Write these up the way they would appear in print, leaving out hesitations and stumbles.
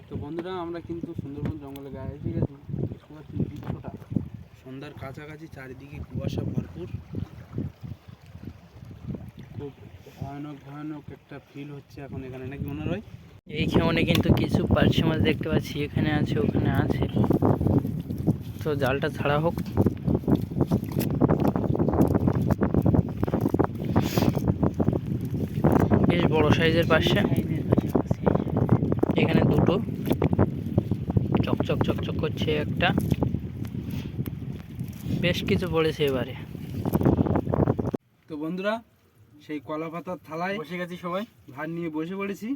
তো বন্ধুরা আমরা কিন্তু সুন্দরবন জঙ্গলে গায়ে এসে গেছি। দৃশ্যটা সন্ধ্যার কাছাকাছি, চারিদিকে কুয়াশা ভরপুর, খুব ভয়ানক ভয়ানক একটা ফিল হচ্ছে এখন এখানে, নাকি মনে হয়? এইখানে কিন্তু কিছু পার্শে মাছ দেখতে পাচ্ছি, এখানে আছে ওখানে আছে। তো জালটা ছাড়া হোক। বেশ বড় সাইজের পার্শে, এখানে দুটো চকচক চকচক করছে, একটা বেশ কিছু পড়েছে এবারে। তো বন্ধুরা সেই কলা পাতার থালায় বসে গেছি সবাই, ভাত নিয়ে বসে পড়েছি।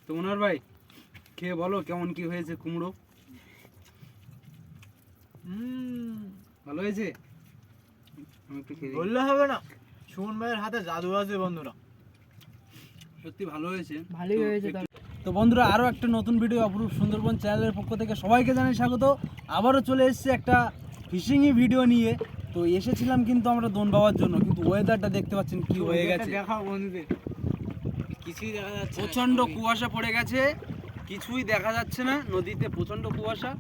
তো মনোহর ভাই খেয়ে বলো কেমন কি হয়েছে কুমড়ো? ভালো হয়েছে? আমি একটু খেয়ে দেখি। বললে হবে না, সুমন ভাইয়ের হাতে জাদু আছে বন্ধুরা। সত্যি ভালো হয়েছে, ভালোই হয়েছে। তো বন্ধুরা আরও একটা নতুন ভিডিও অপরূপ সুন্দরবন চ্যানেলের পক্ষ থেকে সবাইকে জানাই স্বাগত। আবারও চলে এসেছে একটা ফিশিংই ভিডিও নিয়ে। তো এসেছিলাম কিন্তু আমরা দোন বাবার জন্য, কিন্তু ওয়েদারটা দেখতে পাচ্ছেন কি হয়ে গেছে। দেখাও বন্ধুদের, কিছুই দেখা যাচ্ছে না। প্রচণ্ড কুয়াশা পড়ে গেছে, কিছুই দেখা যাচ্ছে না। নদীতে প্রচণ্ড কুয়াশা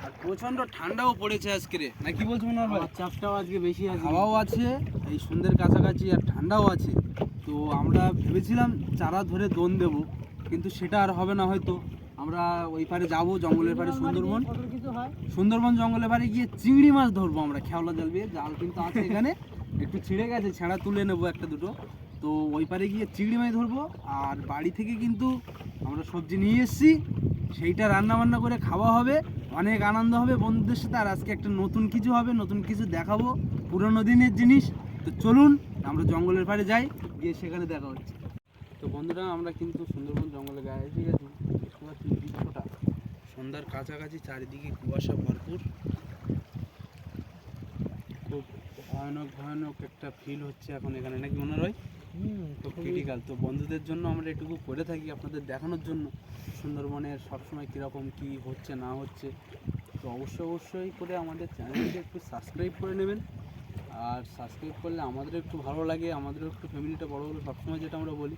আর প্রচণ্ড ঠান্ডাও পড়েছে আজকে, না কি বলছো মনে হয়? চাপটাও আজকে বেশি আছে, হাওয়াও আছে, এই সন্ধ্যের কাছাকাছি, আর ঠান্ডাও আছে। তো আমরা ভেবেছিলাম চারা ধরে দোন দেবো, কিন্তু সেটা আর হবে না হয়তো। আমরা ওই পারে যাব, জঙ্গলের পারে, সুন্দরবন জঙ্গলের পারে গিয়ে চিংড়ি মাছ ধরবো আমরা খেওলা জাল দিয়ে। জাল কিন্তু আছে এখানে, একটু ছিঁড়ে গেছে, ছেঁড়া তুলে নেবো একটা দুটো। তো ওই পারে গিয়ে চিংড়ি মাছ ধরবো। আর বাড়ি থেকে কিন্তু আমরা সবজি নিয়ে এসেছি, সেইটা রান্না বান্না করে খাওয়া হবে, অনেক আনন্দ হবে বন্ধুদের সাথে। আর আজকে একটা নতুন কিছু হবে, নতুন কিছু দেখাবো, পুরোনো দিনের জিনিস। তো চলুন আমরা জঙ্গলের পাড়ে যাই, গিয়ে সেখানে দেখা হচ্ছে। তো বন্ধুরা আমরা কিন্তু সুন্দরবন জঙ্গলে গায়ে এসে গেছি। দৃশ্যটা সন্ধ্যার কাছাকাছি, চারিদিকে কুয়াশা ভরপুর, খুব ভয়ানক ভয়ানক একটা ফিল হচ্ছে এখন এখানে, নাকি মনে হয়? তো ক্রিটিক্যাল। তো বন্ধুদের জন্য আমরা এটুকু করে থাকি আপনাদের দেখানোর জন্য সুন্দরবনের সবসময় কীরকম কী হচ্ছে না হচ্ছে। তো অবশ্যই করে আমাদের চ্যানেলকে একটু সাবস্ক্রাইব করে নেবেন। আর সাবস্ক্রাইব করলে আমাদেরও একটু ভালো লাগে, আমাদেরও একটু ফ্যামিলিটা বড় হলো, সবসময় যেটা আমরা বলি।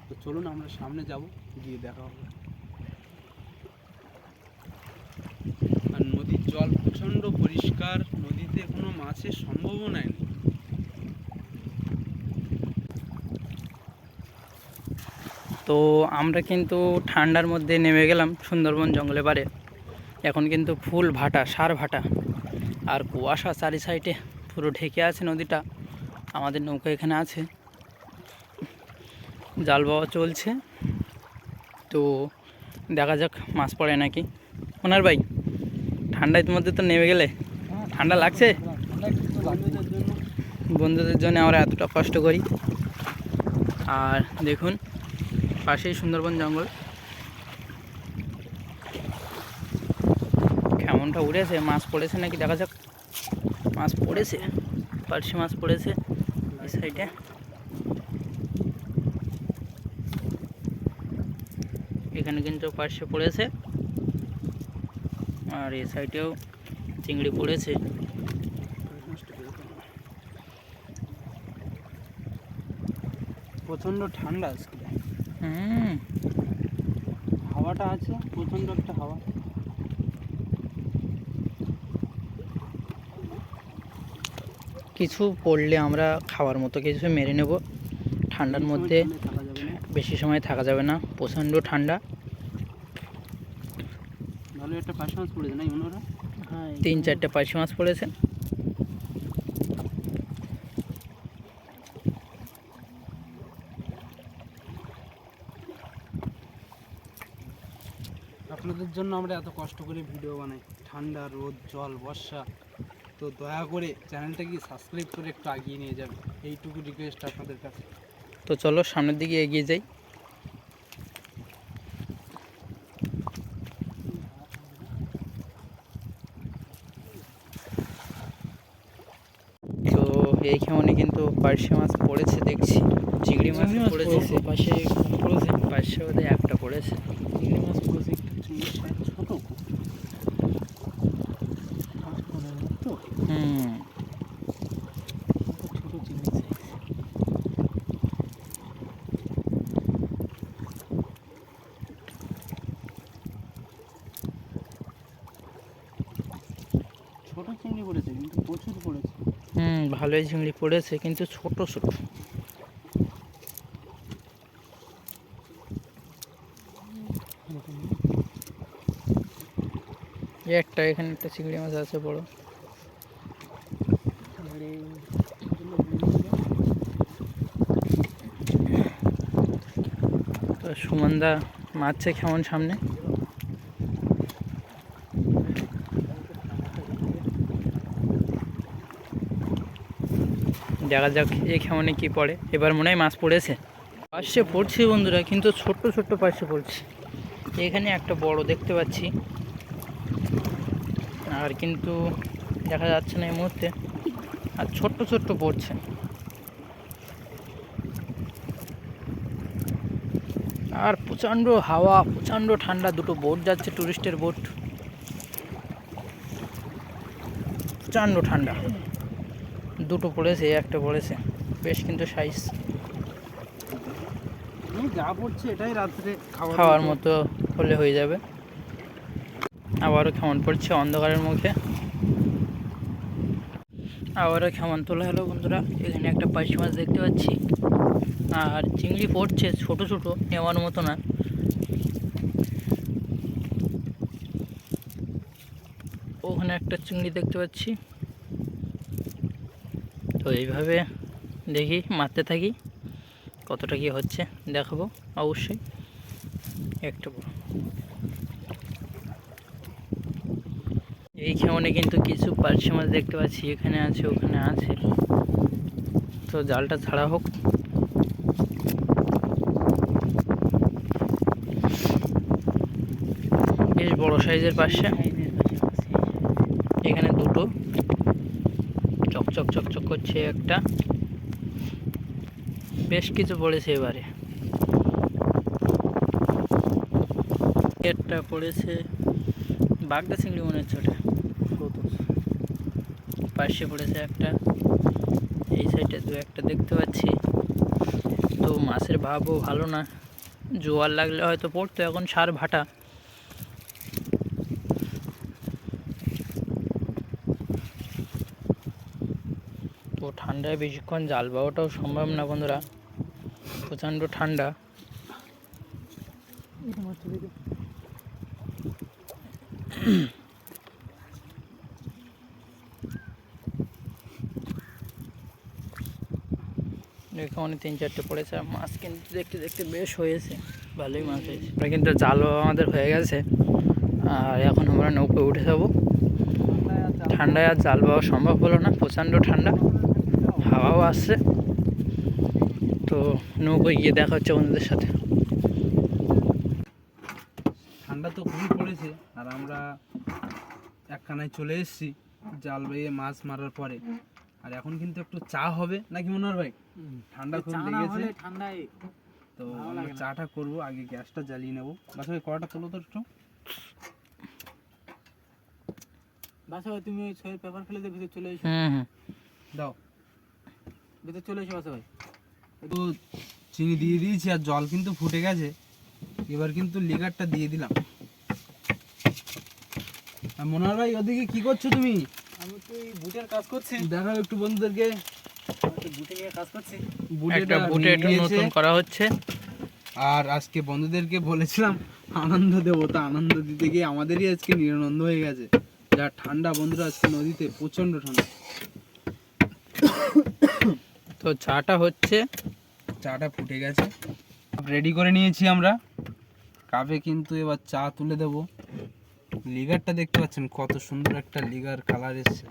তো চলুন আমরা সামনে যাব, গিয়ে দেখা হবে। আর নদীর জল প্রচণ্ড পরিষ্কার, নদীতে কোনো মাছের সম্ভাবনাই নেই। তো আমরা কিন্তু ঠান্ডার মধ্যে নেমে গেলাম সুন্দরবন জঙ্গলে পারে। এখন কিন্তু ফুল ভাটা, সার ভাটা, আর কুয়াশা চারি সাইডে পুরো ঢেকে আছে নদীটা। আমাদের নৌকা এখানে আছে, জাল বাওয়া চলছে। তো দেখা যাক মাছ পড়ে নাকি। ওনার ভাই ঠান্ডায় মধ্যে তো নেমে গেলে ঠান্ডা লাগছে? বন্ধুদের জন্য আমরা এতটা কষ্ট করি। আর দেখুন পাশেই সুন্দরবন জঙ্গল, কেমনটা উড়েছে, মাছ পড়েছে নাকি দেখা যাক। মাছ পড়েছে, পার্শে মাছ পড়েছে এই সাইডে। এখানে কিন্তু পার্শে পড়েছে, আর এই সাইডেও চিংড়ি পড়েছে। প্রচণ্ড ঠান্ডা আজকে, হুম, হাওয়াটা আছে, প্রচণ্ড একটা হাওয়া। কিছু পড়লে আমরা খাওয়ার মতো কিছু মেরে নেব। ঠান্ডার মধ্যে থাকা যাবে না, বেশি সময় থাকা যাবে না, প্রচণ্ড ঠান্ডা। ভালো একটা পার্শে মাছ পড়েছে, নাই মনে? হ্যাঁ, 3-4টে পার্শে মাছ পড়েছে। আপনাদের জন্য আমরা এত কষ্ট করে ভিডিও বানাই, ঠান্ডা, রোদ, জল, বর্ষা। তো দয়া করে চ্যানেলটাকে সাবস্ক্রাইব করে একটু এগিয়ে নিয়ে যাবেন, এইটুকু রিকোয়েস্ট আপনাদের কাছে। তো চলো সামনের দিকে এগিয়ে যাই। তো এইখানে কিন্তু পার্শে মাছ পড়েছে দেখছি, চিংড়ি মাছ পড়েছে পাশে, পড়েছে পার্শে ওদের একটা পড়েছে। চিংড়ি মাছ পড়েছে, ছোটো তো, হুম, ছোটো চিংড়ি সাইজ। ছোট চিংড়ি পড়েছে কিন্তু প্রচুর পড়েছে। ভালোই চিংড়ি পড়েছে কিন্তু ছোট ছোট। একটা এখানে একটা চিংড়ি মাছ আছে বড়। তো সুমনদা মারছে কেমন সামনে। দেখা যাক এই কেমনে কি পড়ে। এবার মনে হয় মাছ পড়েছে, পাশে পড়ছে বন্ধুরা, কিন্তু ছোট্ট ছোট্ট পাশে পড়ছে। এখানে একটা বড় দেখতে পাচ্ছি, আর কিন্তু দেখা যাচ্ছে না এই মুহূর্তে, আর ছোট্ট ছোট্ট পড়ছে। আর প্রচণ্ড হাওয়া, প্রচণ্ড ঠান্ডা। দুটো বোট যাচ্ছে, টুরিস্টের বোট, প্রচণ্ড ঠান্ডা। দুটো পড়েছে, একটা পড়েছে, বেশ কিন্তু সাইজ। যা পড়ছে এটাই রাত্রে খাওয়ার মতো হলে হয়ে যাবে। আবারও কেমন পড়ছে অন্ধকারের মুখে, আবারও কেমন তোলা হলো বন্ধুরা। এখানে একটা পার্শে মাছ দেখতে পাচ্ছি, আর চিংড়ি পড়ছে ছোট ছোট, নেওয়ার মতো না। ওখানে একটা চিংড়ি দেখতে পাচ্ছি। তো এইভাবে দেখি, মারতে থাকি, কতটা কি হচ্ছে দেখাবো অবশ্যই। একটু এইখানে কিন্তু কিছু পার্শে মাছ দেখতে পাচ্ছি, এখানে আছে ওখানে আছে। তো জালটা ছাড়া হোক। বেশ বড় সাইজের পার্শে, এখানে দুটো চকচক চকচক করছে একটা, বেশ কিছু পড়েছে এবারে। একটা পড়েছে বাগদা চিংড়ি মনে হচ্ছে, ওটা পাশে পড়েছে একটা, এই সাইডে দু একটা দেখতে পাচ্ছি। তো মাছের ভাবও ভালো না, জোয়ার লাগলে হয়তো পড়তো, এখন সার ভাটা। তো ঠান্ডায় বেশিক্ষণ জাল বাওয়াটাও সম্ভব না বন্ধুরা, প্রচণ্ড ঠান্ডা। এখানে 3-4টে পড়েছে, আর মাছ কিন্তু দেখতে দেখতে বেশ হয়েছে, ভালোই মাছ হয়েছে। আমরা কিন্তু জালও আমাদের হয়ে গেছে, আর এখন আমরা নৌকো উঠে যাবো। ঠান্ডায় আর জাল পাওয়া সম্ভব হলো না, প্রচণ্ড ঠান্ডা, হাওয়াও আসছে। তো নৌকোয় গিয়ে দেখা হচ্ছে বন্ধুদের সাথে। ঠান্ডা তো খুবই পড়েছে, আর আমরা একখানায় চলে এসেছি জাল বেয়ে মাছ মারার পরে। আর এখন কিন্তু একটু চা হবে নাকি মনোহর ভাই? ঠান্ডা খুব লেগেছে, ঠান্ডায় তো আমরা চাটা করবো। আগে গ্যাসটা জ্বালিয়ে নেবো। বাসা ভাই কড়াটা তোলো তো একটু। বাসা ভাই তুমি ওই ছয়ের পেপার ফেলে দিয়ে ভিতরে চলে এসো, দাও, ভিতরে চলে এসো বাসা ভাই। তো চিনি দিয়ে দিয়েছি, আর জল কিন্তু ফুটে গেছে। এবার কিন্তু লিগারটা দিয়ে দিলাম। আর মনোহর ভাই ওদিকে কি করছো তুমি? আমি তো এই বুটের কাজ করছি, দেখাও একটু বন্ধুদেরকে। বুটে নিয়ে কাজ করছি। একটা বুটে একটু নতুন করা হচ্ছে। আর আজকে বন্ধুদেরকে বলেছিলাম আনন্দ দেবো, তা আনন্দ দিতে গিয়ে আমাদেরই আজকে নিরানন্দ হয়ে গেছে। যা ঠান্ডা বন্ধুরা, আজকে নদীতে প্রচন্ড ঠান্ডা। তো চাটা হচ্ছে, চাটা ফুটে গেছে, রেডি করে নিয়েছি আমরা কাপে। কিন্তু এবার চা তুলে দেব। লিগারটা দেখতে পাচ্ছেন কত সুন্দর একটা লিগার কালার এসছে।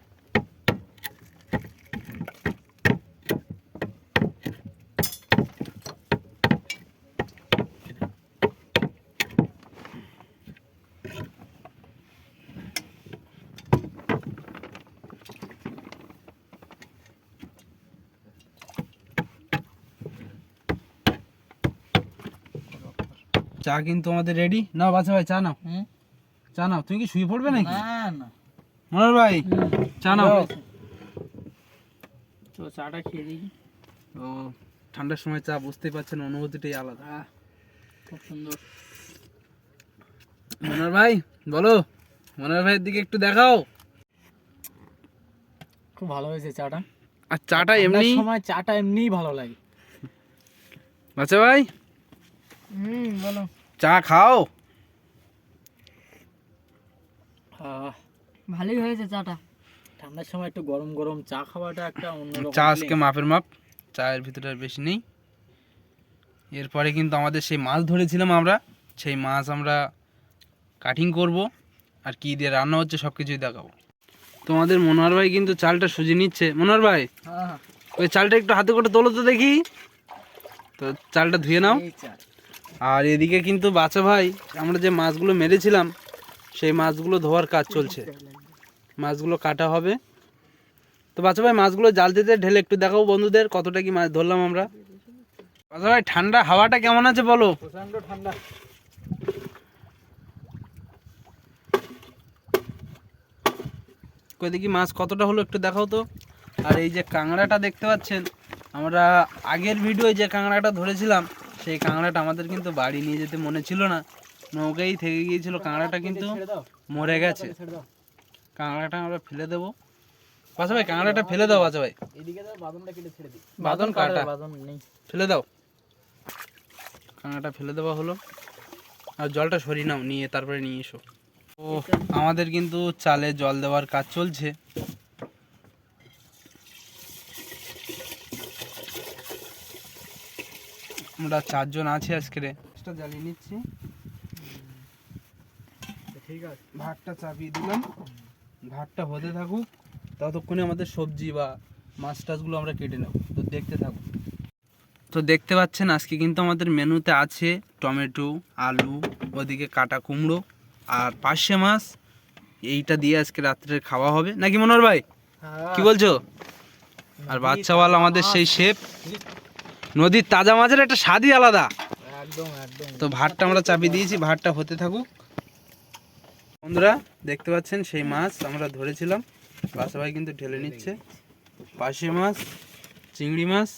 চা কিন্তু আমাদের রেডি। নাও বাচ্চা ভাই চা নাও, চা নাও। তুমি কি শুয়ে পড়বে নাকি? না মনোহর ভাই চা নাও। তো চাটা খেয়ে দিই। ও ঠান্ডার সময় চা, বুঝতেই পারছেন অনুভূতিটাই আলাদা। খুব সুন্দর। মনোহর ভাই বলো, মনোহর ভাইয়ের দিকে একটু দেখাও। খুব ভালো হয়েছে চাটা। আর চাটা এমনি সময় চাটা এমনিই ভালো লাগে। আচ্ছা ভাই, বলো। চা খাও। ভালোই হয়েছে চাটা। ঠান্ডার সময় একটু গরম গরম চা খাওয়াটা একটা অন্যরকম চা আজকে মাপের মাপ, চায়ের ভিতরে আর বেশি নেই। এরপরে কিন্তু আমাদের সেই মাছ ধরেছিলাম আমরা, সেই মাছ আমরা কাটিং করব, আর কি দিয়ে রান্না হচ্ছে সব কিছুই দেখাবো। তোমাদের মনোহর ভাই কিন্তু চালটা সুজি নিচ্ছে। মনোহর ভাই, হ্যাঁ, ওই চালটা একটু হাতে করে তোলো তো দেখি। তো চালটা ধুয়ে নাও। এই চা। আর এদিকে কিন্তু বাচ্চা ভাই, আমরা যে মাছগুলো মেরেছিলাম সেই মাছগুলো ধোয়ার কাজ চলছে, মাছগুলো কাটা হবে। তো বাচ্চা ভাই, মাছগুলো জাল দিতে ঢেলে একটু দেখাবো বন্ধুদের কতটা কি মাছ ধরলাম আমরা। বাচ্চা ভাই, ঠান্ডা হাওয়াটা কেমন আছে বলো? প্রচন্ড ঠান্ডা। কই দেখি মাছ কতটা হলো একটু দেখাও তো। আর এই যে কাঁকড়াটা দেখতে পাচ্ছেন, আমরা আগের ভিডিওয় যে কাঁকড়াটা ধরেছিলাম সেই কাঁকড়াটা আমাদের কিন্তু বাড়ি নিয়ে যেতে মনে ছিল না, নৌকাই থেকে গিয়েছিল। কাঁকড়াটা কিন্তু মরে গেছে। কাঁকড়াটা আমরা ফেলে দেবো। বাচ্চা ভাই, কাঁকড়াটা ফেলে দাও বাচ্চা ভাই। এদিকে দাও, বাদনটা কেটে ছেড়ে দিই। বাদন কাটা, বাদন নেই। ফেলে দাও। কাঁকড়াটা ফেলে দেওয়া হলো। আর জলটা সরিয়ে নাও, নিয়ে তারপরে নিয়ে এসো। ও, আমাদের কিন্তু চালে জল দেওয়ার কাজ চলছে। আমরা 4 জন আছি আজকে, জ্বালিয়ে নিচ্ছি। ঠিক আছে, ভাতটা চাপিয়ে দিলাম, ভাতটা হতে থাকুক, ততক্ষণে আমাদের সবজি বা মাছ টাছগুলো আমরা কেটে নেব। তো দেখতে থাকুক। তো দেখতে পাচ্ছেন আজকে কিন্তু আমাদের মেনুতে আছে টমেটো, আলু, ওদিকে কাটা কুমড়ো আর পার্শে মাছ। এইটা দিয়ে আজকে রাত্রে খাওয়া হবে নাকি মনোহর ভাই, কি বলছো? আর বাচ্চাওয়াল আমাদের সেই শেফ। নদীর তাজা মাছের একটা স্বাদই আলাদা। একদম একদম। তো ভাতটা আমরা চাপিয়ে দিয়েছি, ভাতটা হতে থাকুক। বন্ধুরা দেখতে পাচ্ছেন সেই মাছ আমরা ধরেছিলাম, বাসা ভাই কিন্তু ঢেলে নিচ্ছে। পার্শে মাছ, চিংড়ি মাছ।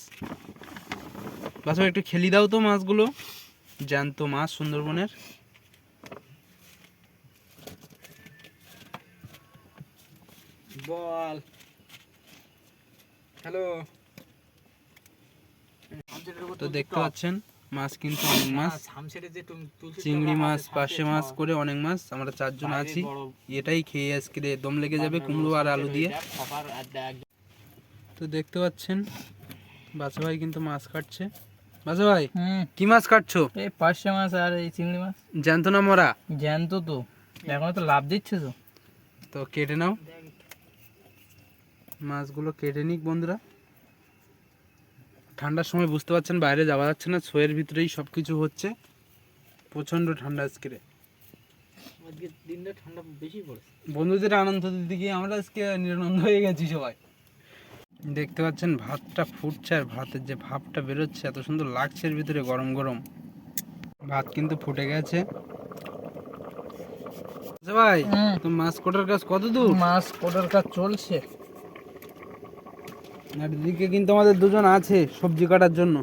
বাসা ভাই একটু খেলি দাও তো মাছগুলো, জ্যান্ত মাছ সুন্দরবনের। বল। হ্যালো। তো দেখতে পাচ্ছেন মাছ কিন্তু অনেক মাছ, হামসেটে যে তুলছি, চিংড়ি মাছ, পার্শে মাছ করে অনেক মাছ। আমরা 4 জন আছি, এটাই খেয়ে আজকে দম লেগে যাবে কুমড়ো আর আলু দিয়ে। তো দেখতে পাচ্ছেন বাসা ভাই কিন্তু মাছ কাটছে। বাসা ভাই, কি মাছ কাটছো? এই পার্শে মাছ আর এই চিংড়ি মাছ। জ্যান্ত না মরা? জ্যান্ত তো, এখন তো লাভ দিচ্ছে তো। তো কেটে নাও, মাছগুলো কেটে নিক বন্ধুরা। ঠান্ডার সময় বুঝতে পারছেন বাইরে যাওয়া যাচ্ছে না, শোয়ের ভিতরেই সব কিছু হচ্ছে। প্রচণ্ড ঠান্ডা আজকে। আজকে দিনটা ঠান্ডা বেশি পড়েছে। বন্ধুদের আনন্দ দিতে গিয়ে আমরা আজকে নিরানন্দ হয়ে গেছি সবাই। দেখতে পাচ্ছেন ভাতটা ফুটছে, আর ভাতের যে ভাপটা বেরোচ্ছে এত সুন্দর লাগছে এর ভিতরে গরম গরম। ভাত কিন্তু ফুটে গেছে। আচ্ছা ভাই, তো মাছ কোটার কাজ কত দূর? মাছ কোটার কাজ চলছে। আর এদিকে কিন্তু আমাদের 2 জন আছে সবজি কাটার জন্য।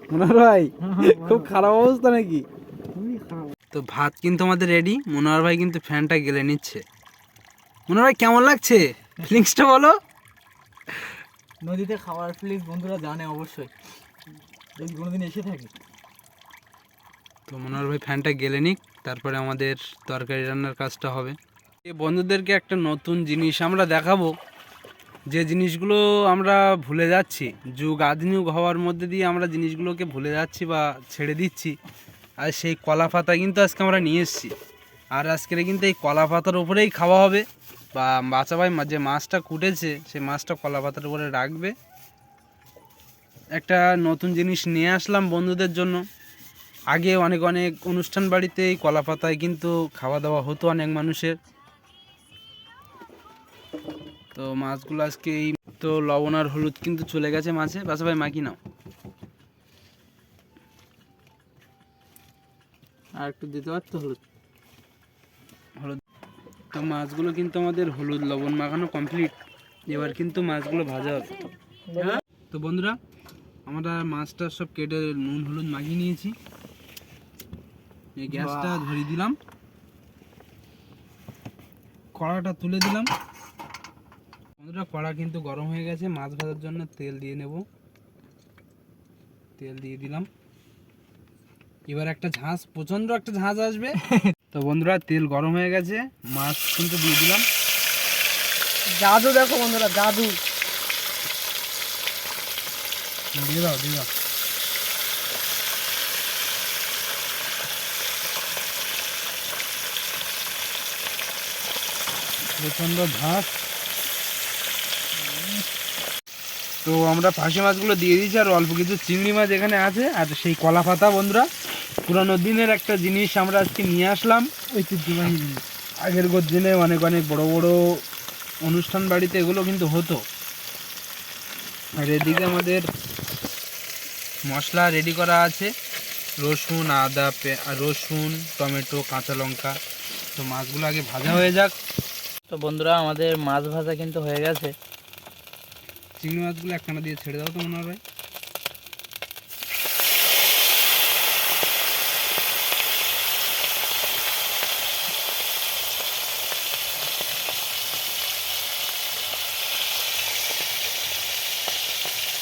মনোহর ভাই, খুব খারাপ অবস্থা নাকি? তো ভাত কিন্তু আমাদের রেডি। মনোহর ভাই কিন্তু ফ্যানটা গেলে নিচ্ছে। মনোহর ভাই কেমন লাগছে, ফিলিংসটা বলো। নদীতে খাওয়ার ফিলিংস বন্ধুরা জানে অবশ্যই, যদি কোনোদিন এসে থাকি। তো মনোহর ভাই ফ্যানটা গেলে নিক, তারপরে আমাদের তরকারি রান্নার কাজটা হবে। এই বন্ধুদেরকে একটা নতুন জিনিস আমরা দেখাবো, যে জিনিসগুলো আমরা ভুলে যাচ্ছি, যুগ আধুনিক হওয়ার মধ্যে দিয়ে আমরা জিনিসগুলোকে ভুলে যাচ্ছি বা ছেড়ে দিচ্ছি। আর সেই কলা পাতা কিন্তু আজকে আমরা নিয়ে এসেছি, আর আজকের কিন্তু এই কলা পাতার উপরেই খাওয়া হবে। বা বাচ্চা ভাই যে মাছটা কুটেছে সেই মাছটা কলা পাতার উপরে রাখবে। একটা নতুন জিনিস নিয়ে আসলাম বন্ধুদের জন্য। আগে অনেক অনেক অনুষ্ঠান বাড়িতে এই কলা পাতায় কিন্তু খাওয়া দাওয়া হতো অনেক মানুষের। তো মাছগুলো আজকে এই তো লবণ আর হলুদ কিন্তু চলে গেছে মাছে। বাসা ভাই মাখি নাও, আর একটু দিতে পারতো হলুদ। হলুদ। তো মাছগুলো কিন্তু আমাদের হলুদ লবণ মাখানো কমপ্লিট। এবার কিন্তু মাছগুলো ভাজা হবে। তো বন্ধুরা, আমরা মাছটা সব কেটে নুন হলুদ মাখিয়ে নিয়েছি। এই গ্যাসটা ধরিয়ে দিলাম, কড়াটা তুলে দিলাম। বন্ধুরা কড়া কিন্তু গরম হয়ে গেছে, মাছ ভাজার জন্য তেল দিয়ে নেব। তেল দিয়ে দিলাম, এবার একটা ঝাঁজ, প্রচন্ড একটা ঝাঁজ আসবে। তো বন্ধুরা তেল গরম হয়ে গেছে, মাছ কিন্তু দিয়ে দিলাম। জাদু দেখো বন্ধুরা, জাদু। দিয়ে দাও দিয়ে দাও। প্রচন্ড ঝাঁজ। তো আমরা ফাঁসি মাছগুলো দিয়ে দিয়েছি, আর অল্প কিছু চিংড়ি মাছ এখানে আছে, আর সেই কলা পাতা। বন্ধুরা পুরানো দিনের একটা জিনিস আমরা আজকে নিয়ে আসলাম, ঐতিহ্যবাহী জিনিস। আগের দিনে অনেক অনেক বড় বড় অনুষ্ঠান বাড়িতে এগুলো কিন্তু হতো। আর এদিকে আমাদের মশলা রেডি করা আছে, রসুন, আদা, রসুন, টমেটো, কাঁচা লঙ্কা। তো মাছগুলো আগে ভাজা হয়ে যাক। তো বন্ধুরা আমাদের মাছ ভাজা কিন্তু হয়ে গেছে। চিংড়ি মাছগুলো একখানা দিয়ে ছেড়ে দাও তো মনে হয়।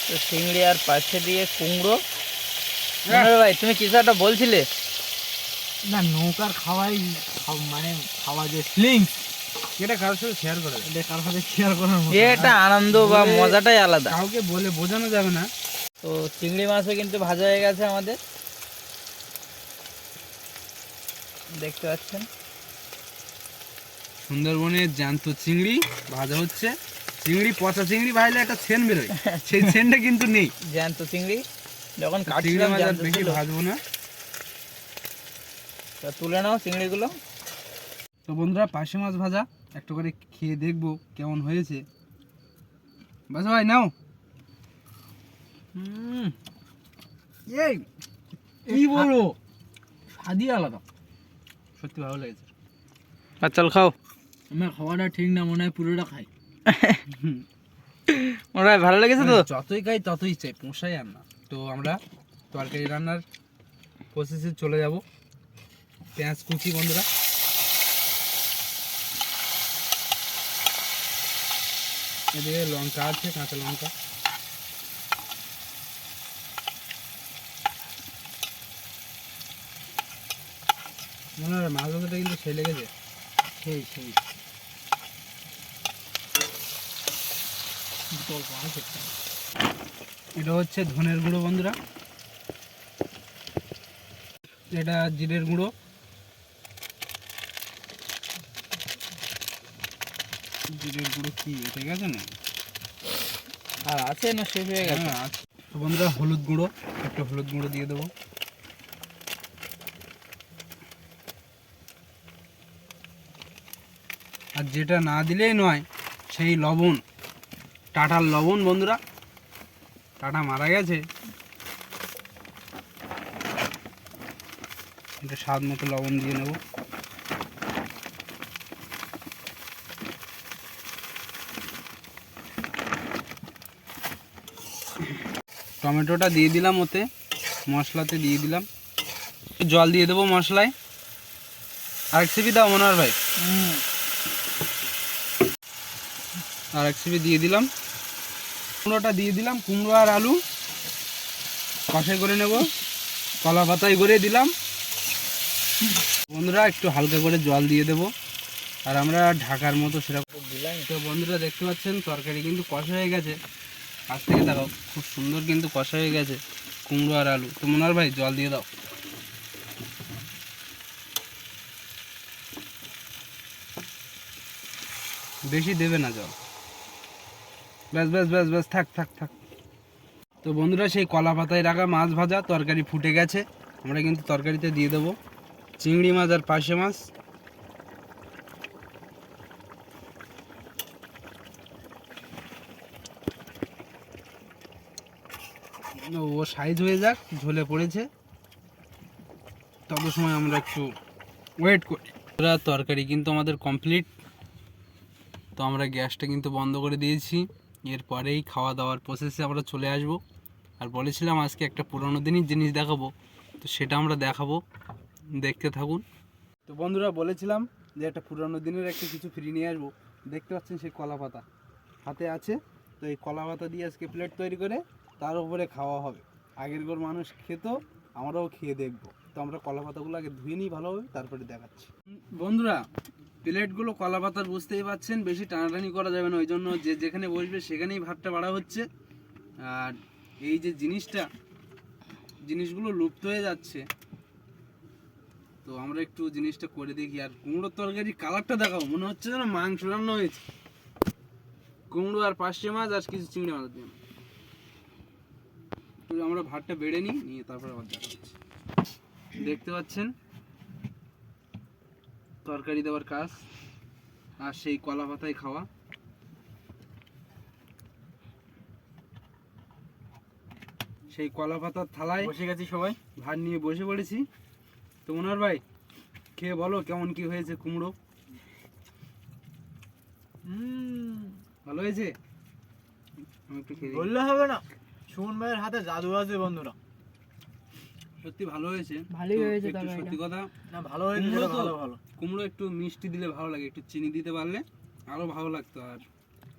তো চিংড়ি আর পাশে দিয়ে কুমড়ো। মনোহর ভাই তুমি কিছু একটা বলছিলে? না, নৌকার খাওয়াই মানে খাওয়া যে ফিলিং, এটা কারোর সাথে শেয়ার করে দাও। এটা কার সাথে শেয়ার করার মতো। এটা আনন্দ বা মজাটাই আলাদা। কাউকে বলে বোঝানো যাবে না। তো চিংড়ি মাছও কিন্তু ভাজা হয়ে গেছে আমাদের, দেখতে পাচ্ছেন। সুন্দরবনের জ্যান্ত চিংড়ি ভাজা হচ্ছে। চিংড়ি, পচা চিংড়ি ভাজলে একটা সেন্ট বেরোয়, সেই সেন্টটা কিন্তু নেই। জ্যান্ত চিংড়ি যখন চিংড়ি কাটছিলাম মাছ আর জ্যান্ত বেশি ছিল। ভাজবো না। তো তুলে নাও চিংড়িগুলো। তো বন্ধুরা পাশে মাছ ভাজা একটু করে খেয়ে দেখবো কেমন হয়েছে। বাস ভাই নাও। এই কি বলবো, স্বাদই আলাদা। সত্যি ভালো লেগেছে। আর চল খাও। আমার খাওয়াটা ঠিক না, মনে হয় পুরোটা খাই। ওরা ভালো লেগেছে তো? যতই খাই ততই চাই, পোষাই আর না। তো আমরা তরকারি রান্নার প্রসেসে চলে যাব। পেঁয়াজ কুচি বন্ধুরা, এদিকে লঙ্কা আছে, কাঁচা লঙ্কা। মনে হয় মাছ ভাজাটা কিন্তু সেই লেগেছে। সেই সেই অল্প আছে। এটা হচ্ছে ধনের গুঁড়ো বন্ধুরা, এটা জিরের গুঁড়ো, জিরের গুঁড়ো কি ঠিক আছে না? আর আছে না শেষ হয়ে গেছে? হ্যাঁ আছে। তো বন্ধুরা হলুদ গুঁড়ো, একটু হলুদ গুঁড়ো দিয়ে দেবো। আর যেটা না দিলেই নয়, সেই লবণ, টাটার লবণ বন্ধুরা। টাটা মারা গেছে, এটা স্বাদ মতো লবণ দিয়ে নেব। টমেটোটা দিয়ে দিলাম ওতে, মশলাতে দিয়ে দিলাম। জল দিয়ে দেবো মশলায়। আরেক সিপি দাও মনোহর ভাই, আরেক সিপি দিয়ে দিলাম। কুমড়োটা দিয়ে দিলাম, কুমড়ো আর আলু কষাই করে নেব। কলা পাতায় করে দিলাম। বন্ধুরা একটু হালকা করে জল দিয়ে দেব, আর আমরা ঢাকার মতো সেরকম দিলাম। তো বন্ধুরা দেখতে পাচ্ছেন তরকারি কিন্তু কষা হয়ে গেছে। কাছ থেকে দেখাও, খুব সুন্দর কিন্তু কষা হয়ে গেছে কুমড়ো আর আলু। তো মনোহর ভাই জল দিয়ে দাও। বেশি দেবে না জল, ব্যাস ব্যাস ব্যাস ব্যাস, থাক থাক থাক। তো বন্ধুরা সেই কলা পাতায় রাখা মাছ ভাজা তরকারি ফুটে গেছে। আমরা কিন্তু তরকারিতে দিয়ে দেবো চিংড়ি মাছ আর পার্শে মাছ। ও সাইজ হয়ে যাক, ঝোলে পড়েছে, তত সময় আমরা একটু ওয়েট করি। তরকারি কিন্তু আমাদের কমপ্লিট। তো আমরা গ্যাসটা কিন্তু বন্ধ করে দিয়েছি। এরপরেই খাওয়া দাওয়ার প্রসেসে আমরা চলে আসব। আর বলেছিলাম আজকে একটা পুরোনো দিনের জিনিস দেখাবো, তো সেটা আমরা দেখাবো, দেখতে থাকুন। তো বন্ধুরা বলেছিলাম যে একটা পুরোনো দিনের একটা কিছু ফ্রি নিয়ে আসবো। দেখতে পাচ্ছেন সেই কলা পাতা, হাতে আছে। তো এই কলা পাতা দিয়ে আজকে প্লেট তৈরি করে তার উপরে খাওয়া হবে। আগেরকার মানুষ খেত, আমরাও খেয়ে দেখবো। তো আমরা কলা পাতাগুলো আগে ধুয়ে নিই ভালোভাবে, তারপরে দেখাচ্ছি। বন্ধুরা, প্লেটগুলো কলা পাতার বুঝতেই পাচ্ছেন, বেশি টানাটানি করা যাবে না, ওই জন্য যে যেখানে বসবে সেখানেই ভাতটা বাড়া হচ্ছে। আর এই যে জিনিসগুলো লুপ্ত হয়ে যাচ্ছে, তো আমরা একটু জিনিসটা করে দেখি। আর কুমড়োর তরকারি কালারটা দেখাবো, মনে হচ্ছে যেন মাংস রান্না হয়েছে। কুমড়ো আর পার্শে মাছ আর কিছু চিংড়ি মাছ দিয়ে আমরা ভাতটা বেড়ে নিয়ে তারপরে আবার দেখাচ্ছি। দেখতে পাচ্ছেন তরকারি দেওয়ার কাজ, আর সেই কলা পাতায় খাওয়া। সেই কলা পাতার থালায় বসে গেছি সবাই, ভাত নিয়ে বসে পড়েছি। তো মনোহর ভাই, খেয়ে বলো কেমন কি হয়েছে কুমড়ো? ভালো হয়েছে? আমি একটু খেয়ে দেখি। বললে হবে না, সুমন ভাইয়ের হাতে জাদু আছে বন্ধুরা। সত্যি ভালো হয়েছে। ভালোই তো হয়েছে একটু তরকারিটা। সত্যি কথা, না ভালো হয়েছে, কুমড়ো সেটা তো- ভালো ভালো। কুমড়ো একটু মিষ্টি দিলে ভালো লাগে, একটু চিনি দিতে পারলে আরো ভালো লাগতো। আর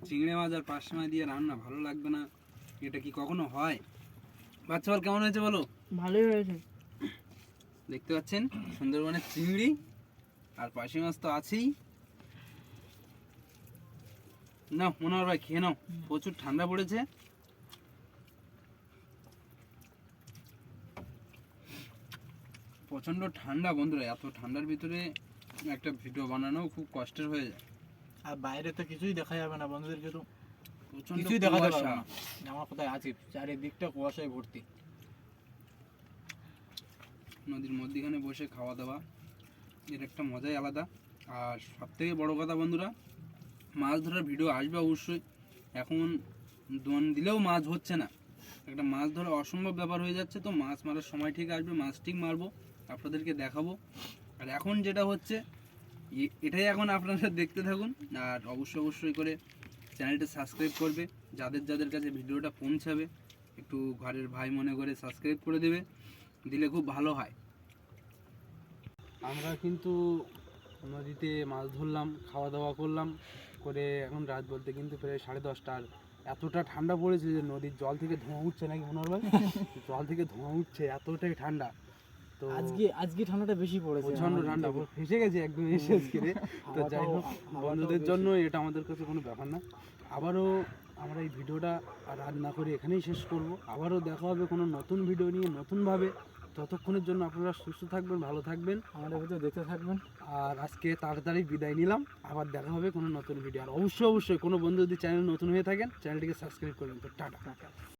চিংড়ি মাছ আর পার্শে মাছ দিয়ে রান্না ভালো লাগবে না, এটা কি কখনো হয়? বাচ্চা বল কেমন হয়েছে বলো? ভালোই হয়েছে। দেখতে পাচ্ছেন সুন্দরবনের চিংড়ি আর পার্শে মাছ তো আছেই। নাও মনোহর ভাই খেয়ে নাও, প্রচুর ঠান্ডা পড়েছে। প্রচন্ড ঠান্ডা বন্ধুরা, এত ঠান্ডার ভিতরে একটা ভিডিও বানানো খুব কষ্টের হয়ে যায়। আর বাইরে তো কিছুই দেখা যাবে না বন্ধুদেরকে, তো প্রচন্ড কিছুই দেখাতে পারবো কুয়াশা। না। আমার কোথায় আছি, চারিদিকটা কুয়াশায় ভর্তি। নদীর মধ্যখানে বসে খাওয়া দাওয়া, এর একটা মজাই আলাদা। আর সব থেকে বড় কথা বন্ধুরা, মাছ ধরার ভিডিও আসবে অবশ্যই। এখন দোন দিলেও মাছ হচ্ছে না, একটা মাছ ধরা অসম্ভব ব্যাপার হয়ে যাচ্ছে। তো মাছ মারার সময় ঠিক আসবে, মাছ ঠিক মারবো, আপনাদেরকে দেখাবো। আর এখন যেটা হচ্ছে এটাই এখন আপনারা দেখতে থাকুন। আর অবশ্যই করে চ্যানেলটা সাবস্ক্রাইব করবে, যাদের যাদের কাছে ভিডিওটা পৌঁছাবে একটু ঘরের ভাই মনে করে সাবস্ক্রাইব করে দেবে, দিলে খুব ভালো হয়। আমরা কিন্তু নদীতে মাছ ধরলাম, খাওয়া দাওয়া করলাম করে এখন রাত বলতে কিন্তু প্রায় 10:30। আর এতটা ঠান্ডা পড়েছে যে নদীর জল থেকে ধোঁয়া উঠছে, নাকি মনোহর ভাই? জল থেকে ধোঁয়া উঠছে, এতটাই ঠান্ডা। তো আজকে ঠান্ডাটা বেশি পড়েছে, প্রচন্ড ঠান্ডা, ফেসে গেছে একদম এসে আজকে। তো যাই হোক, বন্ধুদের জন্য এটা আমাদের কাছে কোনো ব্যাপার না। আবারও আমরা এই ভিডিওটা আর রাত না করে এখানেই শেষ করব। আবারও দেখা হবে কোনো নতুন ভিডিও নিয়ে নতুনভাবে। ততক্ষণের জন্য আপনারা সুস্থ থাকবেন, ভালো থাকবেন, আমাদের ভিডিও দেখতে থাকবেন। আর আজকে তাড়াতাড়ি বিদায় নিলাম। আবার দেখা হবে কোনো নতুন ভিডিও। আর অবশ্যই কোনো বন্ধু যদি চ্যানেল নতুন হয়ে থাকেন, চ্যানেলটিকে সাবস্ক্রাইব করবেন। তো টাটা।